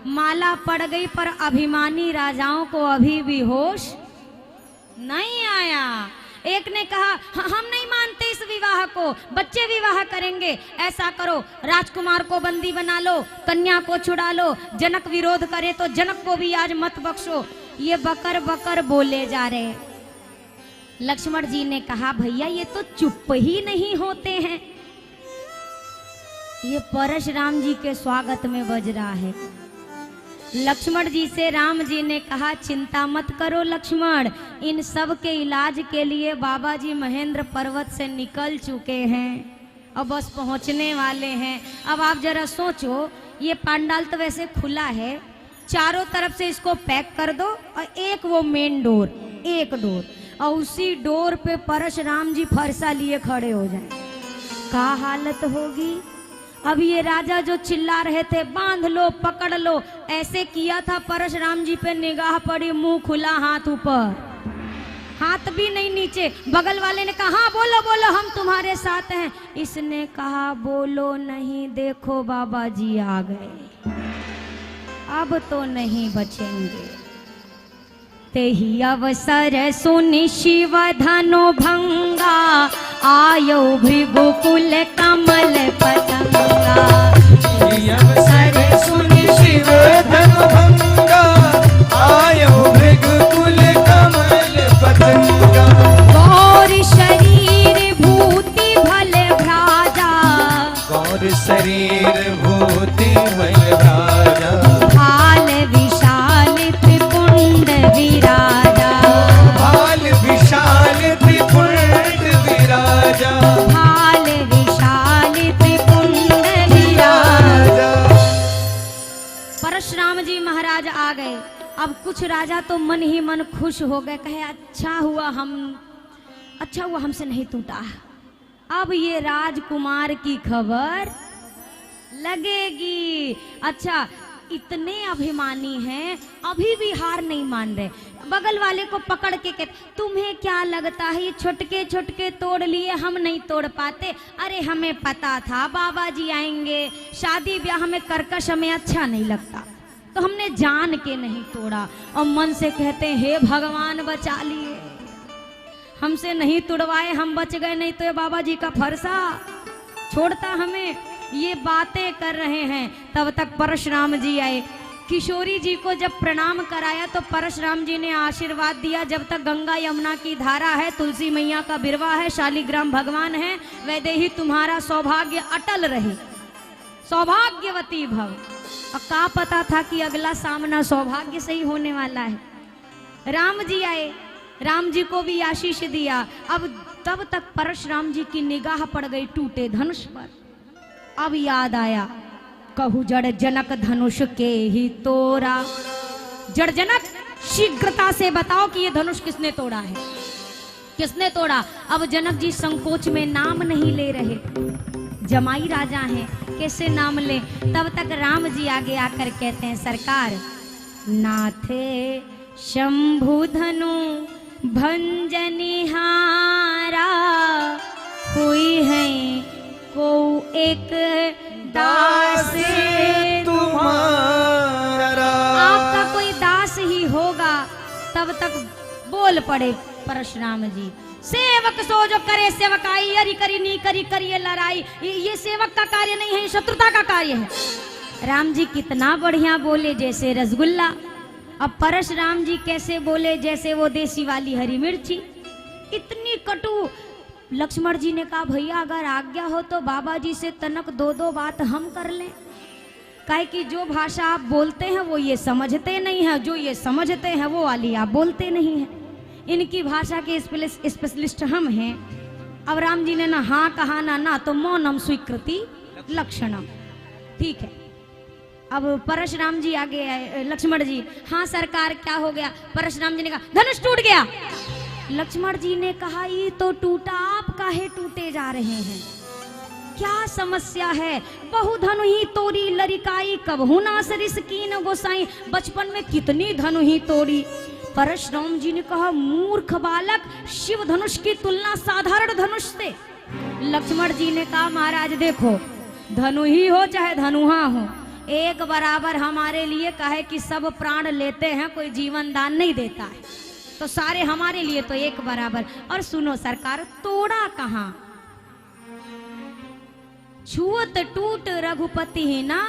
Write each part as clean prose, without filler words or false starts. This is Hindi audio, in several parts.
माला पड़ गई पर अभिमानी राजाओं को अभी भी होश नहीं आया। एक ने कहा हम नहीं मानते इस विवाह को, बच्चे विवाह करेंगे। ऐसा करो, राजकुमार को बंदी बना लो, कन्या को छुड़ा लो। जनक विरोध करे तो जनक को भी आज मत बख्शो। ये बकर बकर बोले जा रहे। लक्ष्मण जी ने कहा भैया ये तो चुप ही नहीं होते हैं। ये परशुराम जी के स्वागत में बज रहा है। लक्ष्मण जी से राम जी ने कहा चिंता मत करो लक्ष्मण, इन सब के इलाज के लिए बाबा जी महेंद्र पर्वत से निकल चुके हैं, अब बस पहुंचने वाले हैं। अब आप जरा सोचो, ये पांडाल तो वैसे खुला है, चारों तरफ से इसको पैक कर दो और एक वो मेन डोर, एक डोर, और उसी डोर पे परशुराम जी फरसा लिए खड़े हो जाएं, क्या हालत होगी। अब ये राजा जो चिल्ला रहे थे बांध लो पकड़ लो, ऐसे किया था, परशुराम जी पे निगाह पड़ी, मुंह खुला हाथ ऊपर, हाथ भी नहीं नीचे। बगल वाले ने कहा हाँ बोलो बोलो हम तुम्हारे साथ हैं। इसने कहा बोलो नहीं, देखो बाबा जी आ गए, अब तो नहीं बचेंगे। तेहि अवसर सुनि शिव धनु भंगा, आयो भृगुकुल कमल पतंगा। तेहि अवसर सुनि शिव धनु भंगा, आयो भृगुकुल कमल पतंगा। गौर शरीर भूति भले भ्राजा, गौर शरीर भूति भले भ्राजा। भाल विशाल त्रिपुंड विराजा, भाल विशाल त्रिपुंड विराजा। भाल विशाल त्रिपुंड विराजा। परशुराम जी महाराज आ गए। अब कुछ राजा तो मन ही मन खुश हो गए, कहे अच्छा हुआ हमसे नहीं टूटा, अब ये राजकुमार की खबर लगेगी। अच्छा इतने अभिमानी हैं, अभी भी हार नहीं मान रहे। बगल वाले को पकड़ के कहते तुम्हें क्या लगता है ये छोटके छोटके तोड़ लिए, हम नहीं तोड़ पाते। अरे हमें पता था बाबा जी आएंगे, शादी ब्याह में कर्कश हमें अच्छा नहीं लगता, तो हमने जान के नहीं तोड़ा। और मन से कहते हे भगवान बचा लिए, हमसे नहीं तुड़वाए, हम बच गए, नहीं तो ये बाबा जी का फरसा छोड़ता हमें। ये बातें कर रहे हैं, तब तक परशुराम जी आए। किशोरी जी को जब प्रणाम कराया तो परशुराम जी ने आशीर्वाद दिया, जब तक गंगा यमुना की धारा है, तुलसी मैया का बिरवा है, शालिग्राम भगवान है, वैदेही तुम्हारा सौभाग्य अटल रहे, सौभाग्यवती भव। और का पता था कि अगला सामना सौभाग्य से ही होने वाला है। राम जी आए, राम जी को भी आशीष दिया। अब तब तक परशुराम जी की निगाह पड़ गई टूटे धनुष पर। अब याद आया, कहू जड़ जनक धनुष के ही तोड़ा। जड़ जनक शीघ्रता से बताओ कि ये धनुष किसने तोड़ा है, किसने तोड़ा। अब जनक जी संकोच में नाम नहीं ले रहे, जमाई राजा हैं, कैसे नाम ले। तब तक राम जी आगे आकर कहते हैं सरकार, नाथे शंभु धनु भंजनिहारा, हुई है को एक दास तुम्हारा। आपका कोई दास ही होगा। तब तक बोल पड़े परशुराम जी, सेवक सो जो करे सेवकाई, अरी करी नी करी करिए लड़ाई। ये सेवक का कार्य नहीं है, ये शत्रुता का कार्य है। राम जी कितना बढ़िया बोले, जैसे रसगुल्ला। अब परशुराम जी कैसे बोले, जैसे वो देसी वाली हरी मिर्ची, इतनी कटु। लक्ष्मण जी ने कहा भैया अगर आज्ञा हो तो बाबा जी से तनक दो दो बात हम कर लें, काहे कि जो भाषा आप बोलते हैं वो ये समझते नहीं है, जो ये समझते हैं वो वाली आप बोलते नहीं हैं। इनकी भाषा के स्पेशलिस्ट हम हैं। अब राम जी ने ना हाँ कहा ना तो मौनम स्वीकृति लक्षणम, ठीक है। अब परशुराम जी आगे आए, लक्ष्मण जी हाँ सरकार क्या हो गया। परशुराम जी ने कहा धनुष टूट गया। लक्ष्मण जी ने कहा ये तो टूटा, आप काहे टूटे जा रहे हैं, क्या समस्या है। बहु धनु ही तोड़ी लरिकाई, कबहू ना सरिस कीन गोसाई। बचपन में कितनी धनु ही तोड़ी। परशुराम जी ने कहा मूर्ख बालक, शिव धनुष की तुलना साधारण धनुष से। लक्ष्मण जी ने कहा महाराज देखो, धनु ही हो चाहे धनुहा हो, एक बराबर हमारे लिए कहे कि सब प्राण लेते हैं, कोई जीवन दान नहीं देता है, तो सारे हमारे लिए तो एक बराबर। और सुनो सरकार, तोड़ा कहाँ, छुअत टूट रघुपति ही ना,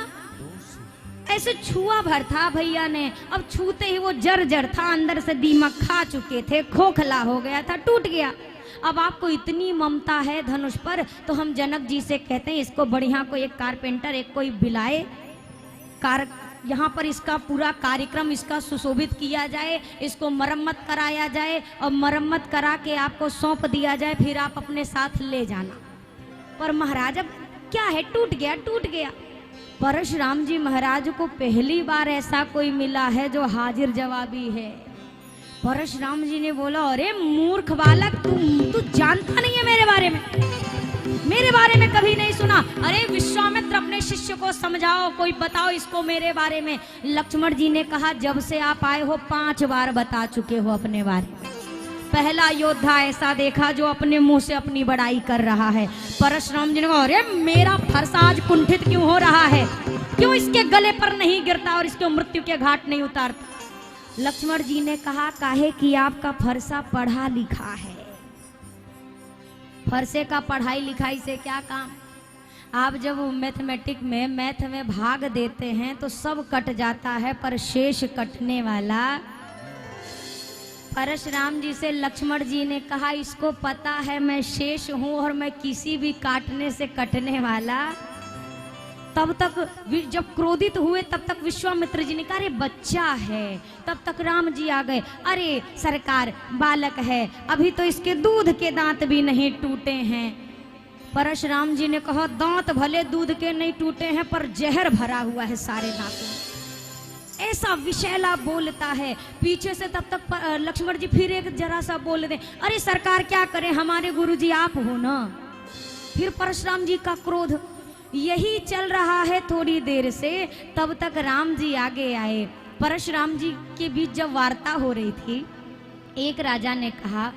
ऐसे छुआ भर था भैया ने, अब छूते ही वो जर्जर था, अंदर से दीमक खा चुके थे, खोखला हो गया था, टूट गया। अब आपको इतनी ममता है धनुष पर, तो हम जनक जी से कहते हैं इसको बढ़िया कोई एक कारपेंटर, एक कोई बिलाए, यहाँ पर इसका पूरा कार्यक्रम इसका सुशोभित किया जाए, इसको मरम्मत कराया जाए और मरम्मत करा के आपको सौंप दिया जाए, फिर आप अपने साथ ले जाना। पर महाराज अब क्या है, टूट गया टूट गया। परशुराम जी महाराज को पहली बार ऐसा कोई मिला है जो हाजिर जवाबी है। परशुराम जी ने बोला, अरे मूर्ख बालक, तू जानता नहीं है मेरे बारे में, मेरे बारे में कभी नहीं सुना। अरे विश्वामित्र अपने शिष्य को समझाओ, कोई बताओ इसको मेरे बारे में। लक्ष्मण जी ने कहा, जब से आप आए हो 5 बार बता चुके हो अपने बारे में। पहला योद्धा ऐसा देखा जो अपने मुंह से अपनी बड़ाई कर रहा है। परशुराम जी ने कहा, अरे मेरा फरसा आज कुंठित क्यों हो रहा है, क्यों इसके गले पर नहीं गिरता और इसके मृत्यु के घाट नहीं उतारता। लक्ष्मण जी ने कहा, काहे कि आपका फरसा पढ़ा लिखा है, फरसे का पढ़ाई लिखाई से क्या काम। आप जब मैथमेटिक में मैथ में भाग देते हैं तो सब कट जाता है, पर शेष कटने वाला। परशुराम जी से लक्ष्मण जी ने कहा, इसको पता है मैं शेष हूं और मैं किसी भी काटने से कटने वाला। तब तक जब क्रोधित हुए तब तक विश्वामित्र जी ने कहा, अरे बच्चा है। तब तक राम जी आ गए, अरे सरकार बालक है, अभी तो इसके दूध के दांत भी नहीं टूटे हैं। परशुराम जी ने कहा, दांत भले दूध के नहीं टूटे हैं पर जहर भरा हुआ है सारे दांतों में। ऐसा विशैला बोलता है। पीछे से तब तक लक्ष्मण जी फिर एक जरा सा बोल दे, अरे सरकार क्या करें, हमारे गुरुजी आप हो ना। फिर परशुराम जी का क्रोध यही चल रहा है थोड़ी देर से। तब तक राम जी आगे आए। परशुराम जी के बीच जब वार्ता हो रही थी, एक राजा ने कहा,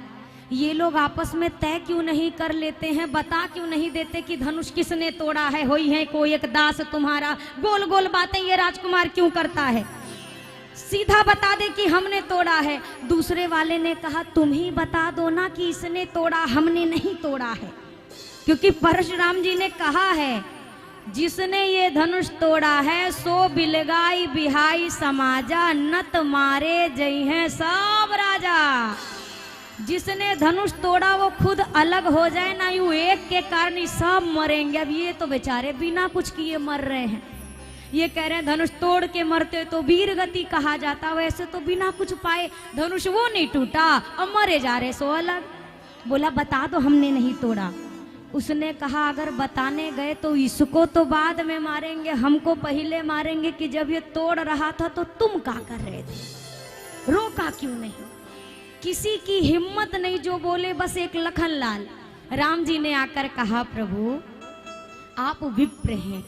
ये लोग आपस में तय क्यों नहीं कर लेते हैं, बता क्यों नहीं देते कि धनुष किसने तोड़ा है, होई है कोई एक दास तुम्हारा, गोल गोल बातें ये राजकुमार क्यों करता है, सीधा बता दे कि हमने तोड़ा है। दूसरे वाले ने कहा, तुम ही बता दो ना कि इसने तोड़ा, हमने नहीं तोड़ा है। क्योंकि परशुराम जी ने कहा है, जिसने ये धनुष तोड़ा है सो बिलगाई बिहाई समाजा, नत मारे जई हैं सब राजा। जिसने धनुष तोड़ा वो खुद अलग हो जाए ना, यूं एक के कारण ही सब मरेंगे। अब ये तो बेचारे बिना कुछ किए मर रहे हैं। ये कह रहे हैं धनुष तोड़ के मरते तो वीर गति कहा जाता, वैसे तो बिना कुछ पाए धनुष वो नहीं टूटा और मरे जा रहे सो अलग। बोला, बता दो हमने नहीं तोड़ा। उसने कहा, अगर बताने गए तो इसको तो बाद में मारेंगे, हमको पहले मारेंगे कि जब ये तोड़ रहा था तो तुम क्या कर रहे थे, रोका क्यों नहीं। किसी की हिम्मत नहीं जो बोले, बस एक लखन लाल। राम जी ने आकर कहा, प्रभु आप विप्र हैं,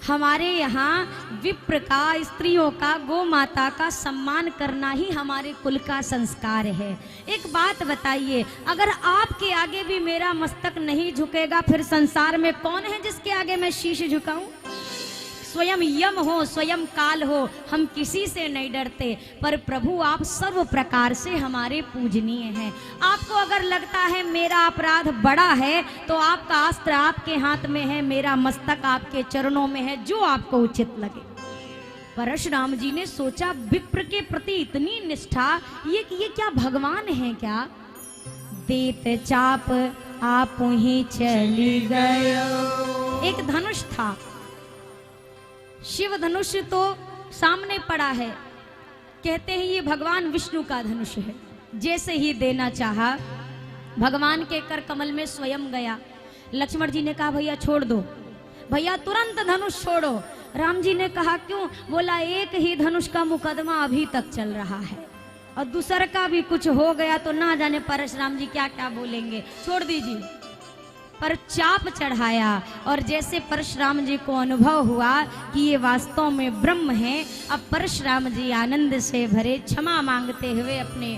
हमारे यहाँ विप्र का, स्त्रियों का, गौ माता का सम्मान करना ही हमारे कुल का संस्कार है। एक बात बताइए, अगर आपके आगे भी मेरा मस्तक नहीं झुकेगा, फिर संसार में कौन है जिसके आगे मैं शीश झुकाऊं। स्वयं यम हो, स्वयं काल हो, हम किसी से नहीं डरते। पर प्रभु आप सर्व प्रकार से हमारे पूजनीय हैं। आपको अगर लगता है मेरा अपराध बड़ा है तो आपका अस्त्र आपके हाथ में है, मेरा मस्तक आपके चरणों में है, जो आपको उचित लगे। परशुराम जी ने सोचा, विप्र के प्रति इतनी निष्ठा, ये क्या भगवान है क्या। देत चाप आप ही चली गयो। एक धनुष था, शिव धनुष तो सामने पड़ा है, कहते हैं ये भगवान विष्णु का धनुष है। जैसे ही देना चाहा, भगवान के कर कमल में स्वयं गया। लक्ष्मण जी ने कहा, भैया छोड़ दो, भैया तुरंत धनुष छोड़ो। राम जी ने कहा, क्यों। बोला, एक ही धनुष का मुकदमा अभी तक चल रहा है और दूसर का भी कुछ हो गया तो ना जाने परशुराम जी क्या क्या बोलेंगे, छोड़ दीजिए। पर चाप चढ़ाया और जैसे परशुराम जी को अनुभव हुआ कि ये वास्तव में ब्रह्म है, अब परशुराम जी आनंद से भरे क्षमा मांगते हुए अपने